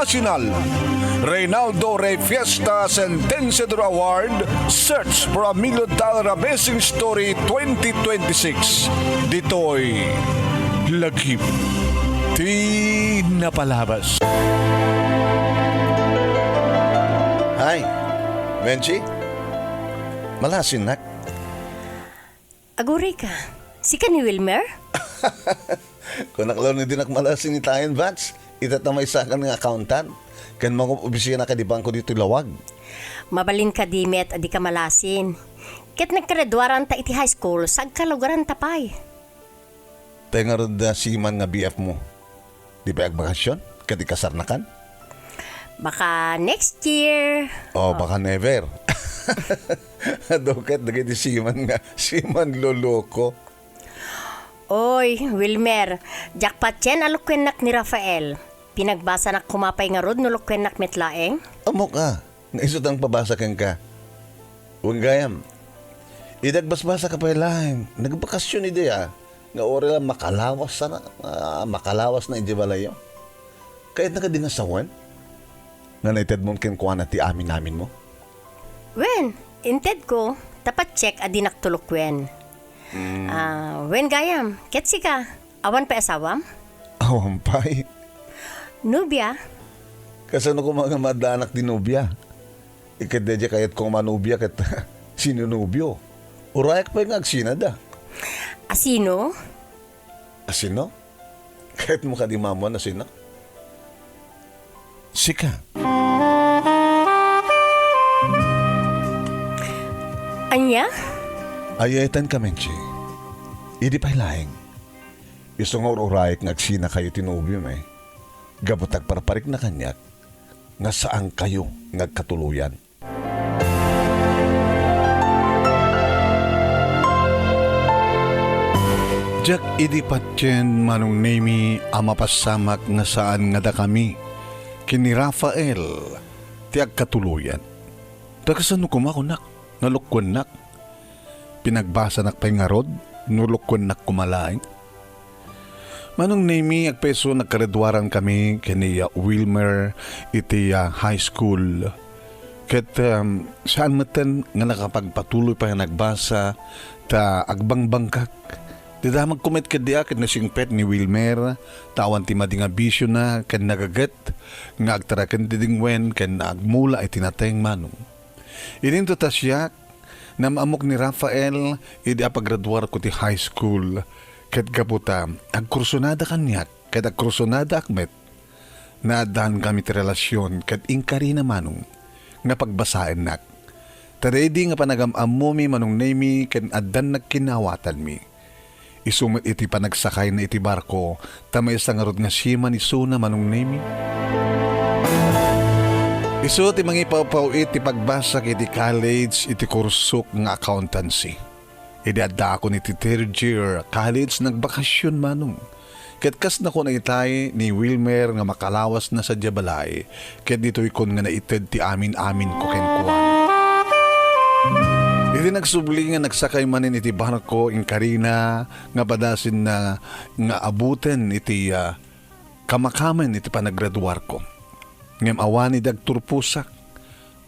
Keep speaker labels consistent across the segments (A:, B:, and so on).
A: Nacional. Reynaldo Rey Fiesta Sentenciador Award. Search for a $1 million Amazing Story 2026. Dito'y lagip di napalabas.
B: Hi, Menchie? Malasin nak?
C: Aguri ka. Si ka ni Wilmer?
B: Kung naklaw na din malasin ni tayo, Vance, itatamay sa akin ng accountant. Kan mga opisina ka di bangko dito lawag.
C: Mabalin ka di met adi ka malasin. Ket nagkaredwaran ta iti high school, sag kalugaran tapay.
B: Tayo nga rin na si man nga BF mo. Di ba agbakasyon? Kati kasar na kan?
C: Baka next year.
B: Baka never. Adokat, nagay si man loloko.
C: Oy, Wilmer, jackpot yan alukwenak ni Rafael. Pinagbasa na kumapay nga rod nulukwenak metlaeng.
B: Amo ka, naisot ang pabasa kang ka. Huwag gayam. Idagbasbasa ka pa lang. Nagbakasyon ideya. Nga ori lang makalawas na ijibalayo. Kahit nakadinasawan. Nga naited mong kinkuha na ti amin namin mo.
C: Wen, inted ko, tapat check adi naktulukwen. Wen gayam, ketsi ka, awan pa asawam?
B: Awampay.
C: Nubya?
B: Kasano ko mga madanak di nubya? Ikadedya kayat kong manubya kat sinunubyo. Urayak pa yung agsinada.
C: Asino?
B: Asino? Kahit mo ka di mamon na sino? Sika.
C: Anya?
B: Ayatan ka, Menchie. Idi pa'y laing. Gusto nga urayak ng agsina kayo tinubyo may. Gabutag paraparik na kanyak. Nga saan kayo nagkatuluyan.
A: Jak idi patyen manong nemi amapasamak nga saan nga da kami. Kini Rafael tiag katuluyan. Tagasano kumakunak, nalukwan nak. Pinagbasa nak pa'y nga rod, nulukwan nak kumalaing. Manong nemi agpeso nagkaredwaran kami kini Wilmer iti high school. Ket saan matan nga nakapagpatuloy pa nga nagbasa ta agbangbangkak. Di da magkumit ka diya ket nasingpet ni Wilmer tawan ti madi nga bisyo na ken nagagat nga agtaraken ti dingwen ken agmula iti natayng manong. Ininto ta siya namamok ni Rafael idi apagraduar ko ti high school. Ket kaputa, agkursunada kanyak, ket agkursunada akmet, naadaan kami ti relasyon, ket ingkari na manong, nga pagbasain nak. Taredi nga panagam-am mo mi manong nemi, ket adan nagkinawatan mi. Isumit iti panagsakay na iti barko, tamay sa ngarod nga sima ni Suna manong nemi. Isu ti mangipaw-paw iti pagbasak iti college, iti kursok nga accountancy. Idada ako ni third year college nagbakasyon manong. Ket kas na ko na itay ni Wilmer nga makalawas na sa Jabalay. Ket dito ikon nga naited ti amin-amin ko kenkuan. Iti nagsubli nga nagsakay manin iti barko in Karina nga padasin na nga abuten iti kamakaman iti panagraduar ko. Ngem awan ni dagturpusak.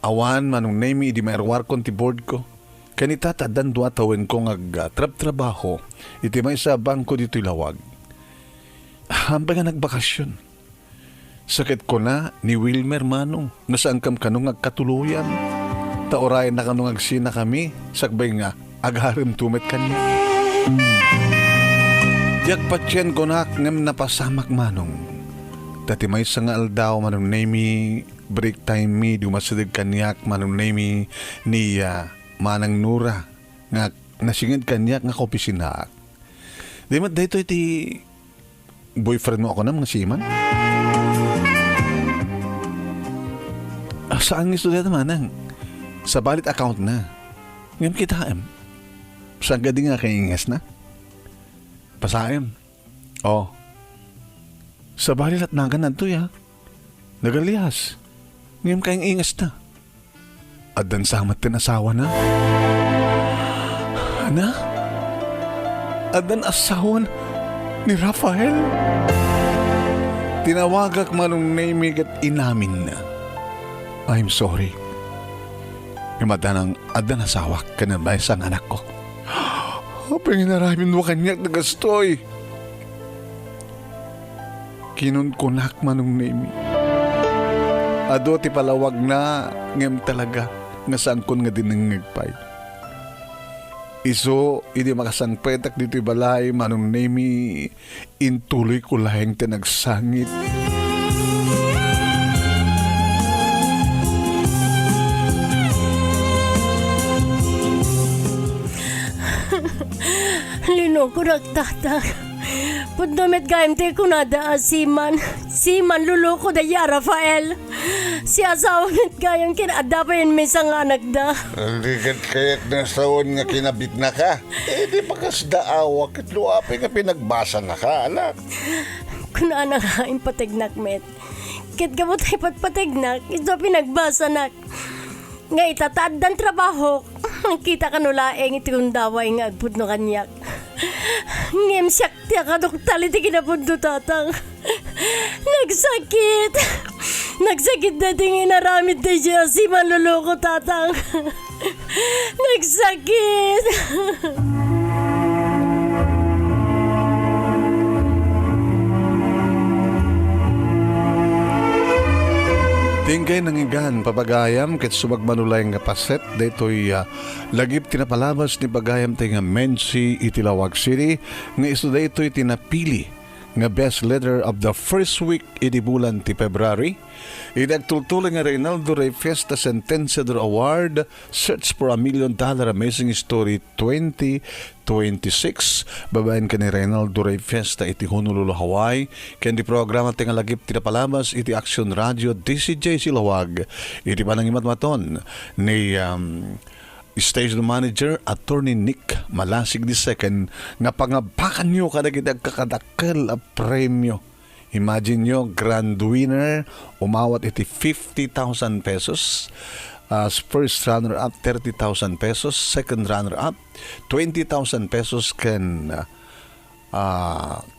A: Awan manong nemi iti maerwar kon ti board ko. Kanita tadan duwa tawin ko trab-trabaho iti may sa bangko dito'y lawag. Hambay nga nagbakasyon. Sakit ko na ni Wilmer manong nasaan kam kanong agkatuluyan. Taorayan na kanong agsina kami sakbay nga agharem tumet kanya. Diyak patsyan ko na ngam napasamak manong. Dati may sa nga aldaw manong nemi break time mi dumasadig kanyak manong nemi ni Manang Nura nga nasingid kanyak nga kopisina. Di mat dito iti boyfriend mo ako na mga siman. Saan nga student manang? Sa balit account na. Ngayon kita saan ka di nga kaingas na? Pasaim. Sa balit at nagan na ito ya. Nagalihas. Ngayon kayong ingas na. Adan samat tin asawa na. Ana? Adan asawa ni Rafael? tinawagak manong naimig at inamin na. I'm sorry. Imadanang adan asawak ka na ba isang anak ko? Panginaramin mo kanyak na gastoy. Kinunkunak manong naimi. Ado ti palawag na ngem talaga nga sangkon nga dinangagpay. Iso, hindi makasangpetak dito'y balay manong naimi intuloy ko lahing tinagsangit.
C: Lino ko nagtatang. Pundamit gayam te kunada siman. Siman luluko da ya Rafael. Si asawa mit gayam kinadapayin may isang anak da.
B: Hindi kaya't nasawon nga kinabit na ka. Di pakasdaawa kat luapi nga pinagbasa na ka, anak.
C: Kunana nga yung patignak met. Kit gamot ay patpatignak, ito pinagbasa nak. Nga itatad dan trabaho. Kita ka nulaeng iti kundaway nga agpud no kanyak. Ngem siyak tiya kaduktal iti kinapundo tatang. Nagsakit. Nagsakit na tingin naramid na siya si manluloko tatang. Nagsakit.
A: Tingkay nangigan papagayam ket subag manulay nga paset daytoy lagip tinapalabas ni pagayam tay nga MENCHIE Itilawag City nga isu daytoy tinapili nga best letter of the first week iti bulan ti February. Idagtultuloy nga Reynaldo Ray Fiesta SENTENSIADOR Award Search for $1 Million Amazing Story 2026. Babaen ka ni Reynaldo Ray Fiesta iti Honolulu, Hawaii. Ken di programa tinga lagip tinapalabas iti Action Radio DCJ Silawag. Iti panangimatmaton ni Station Manager Attorney Nick Malasig II nga pangabakan nyo kada kita kakadakkel a premyo. Imagine nyo, grand winner, umawat iti 50,000 pesos. First runner-up, 30,000 pesos. Second runner-up, 20,000 pesos.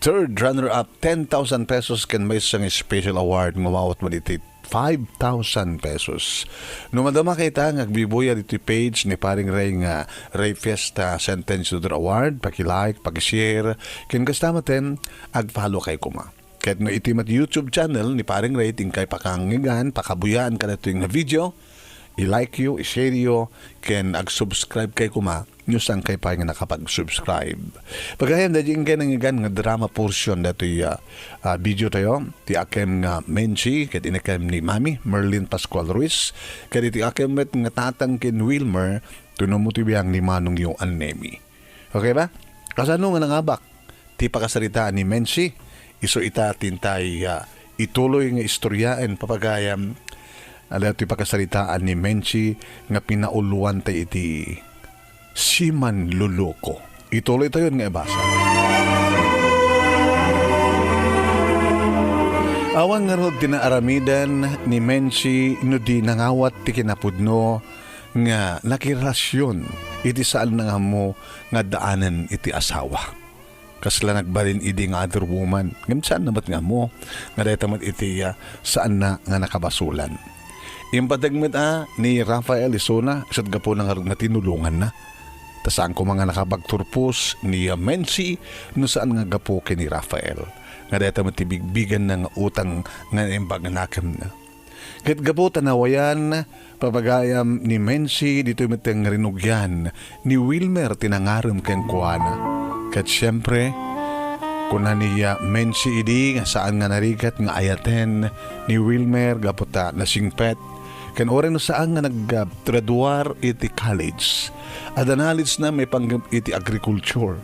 A: Third runner-up, 10,000 pesos. May isang special award, umawat mo iti 5,000 pesos. Numadama kita ngagbibuya dito page ni paring Ray nga Ray Fiesta SENTENSIADOR Award. Paki-like, paki-share. Kin kasama ten, ag-follow kay kuma. Kahit no itimat YouTube channel ni paring Ray, tingkay pakangigan, pakabuyaan ka na ito yung video. I-like you, i-share you, ken ag-subscribe kay kuma. News ang kay pa nga nakapag-subscribe. Pagkayam na dyan kayo nangigan nga drama portion na ito video tayo. Ti akem nga MENCHIE, ket inakem ni Mami, Merlin Pascual Ruiz. Ket iti akem met nga tatang ken Wilmer, tunumutibiyang ni Manong yung anemi. Okay ba? Kasano nga nangabak? Ti pakasaritaan ni MENCHIE, iso ita tintay ituloy nga istoryaan papagayam. Alam ito pakasaritaan ni MENCHIE nga pinauluan tayo iti siman luloko. Ituloy tayo nga ibasa. Awang nga ro dinaaramidan ni MENCHIE no di nangawat ti kinapudno nga nakirasyon iti saan na nga mo nga daanan iti asawa. Kasla nagbalin idi nga other woman. Ngam saan namat nga mo nga dahil tamat iti saan na nga nakabasulan. Impatagmet ni Rafael Isona isat gapo na nga tinulungan na. Tasaan ko mga nakabagturpos ni MENCHIE no saan nga gapo kay ni Rafael. Nga dahil matibigbigan ng utang nga imbag nakam na. Kahit gapo tanawayan, papagayam ni MENCHIE dito miteng rinugyan ni Wilmer tinangaram ken kuana. Kahit siyempre, kuna niya MENCHIE idi nga saan nga narigat nga ayaten ni Wilmer gapota nasingpet. Ken oren no saan nga naggraduar iti college. Adanalis na may pang iti agriculture.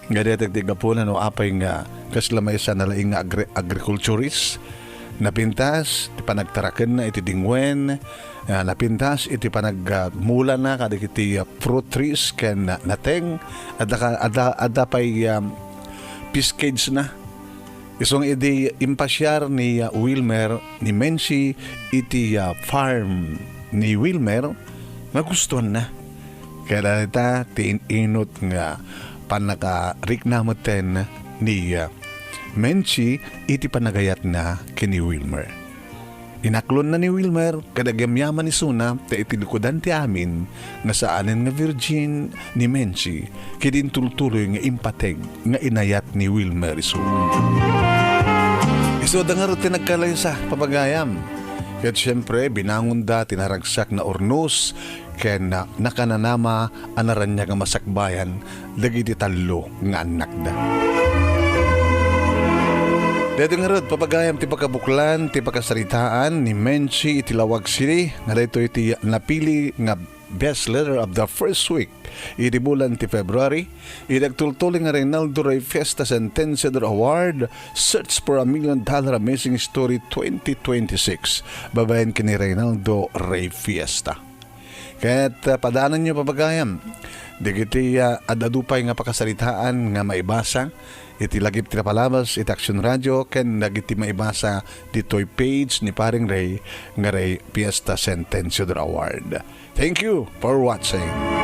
A: Nga detektiga po na no apay nga kaslamay sa nalaing nga agriculturist. Napintas, iti panagtaraken na iti dingwen. Napintas, iti panagmula na kada iti fruit trees ken nateng. Ada pay piscage na. Isong iti impasyar ni Wilmer, ni MENCHIE, iti farm ni Wilmer, magustuhan na. Kaya dita, inot nga panaka-riknamoten ni Menchie iti panagayat na kini Wilmer. Inaklon na ni Wilmer kadagyamyaman ni Suna ta itinikudan ti amin nga saanen nga virgin ni Menchie kidin tultuloy nga impateg nga inayat ni Wilmer isu. Iso da nga rin tinagkalayo sa papagayam. Kaya't syempre binangon da tinaragsak na ornos kaya nakananama anaran niya nga masakbayan dagiti talo nga anak da. Dito nga rin, papagayam ti pagkabuklan, ti pagkasaritaan ni Menchie itilawag sili, nga dito iti napili nga best letter of the first week. Iti bulan ti February, idagtultuli nga Reynaldo Ray Fiesta Sentensiador Award, Search for $1 Million Amazing Story 2026. Babayan kini Reynaldo Ray Fiesta. Kaya't padaanan nyo papagayam, digiti adadupay nga pakasaritaan nga maibasa, iti lagip ti napalabas iti Action Radio ken dagiti maibasa ditoy page ni paring Ray nga Ray Fiesta Sentensiador Award. Thank you for watching.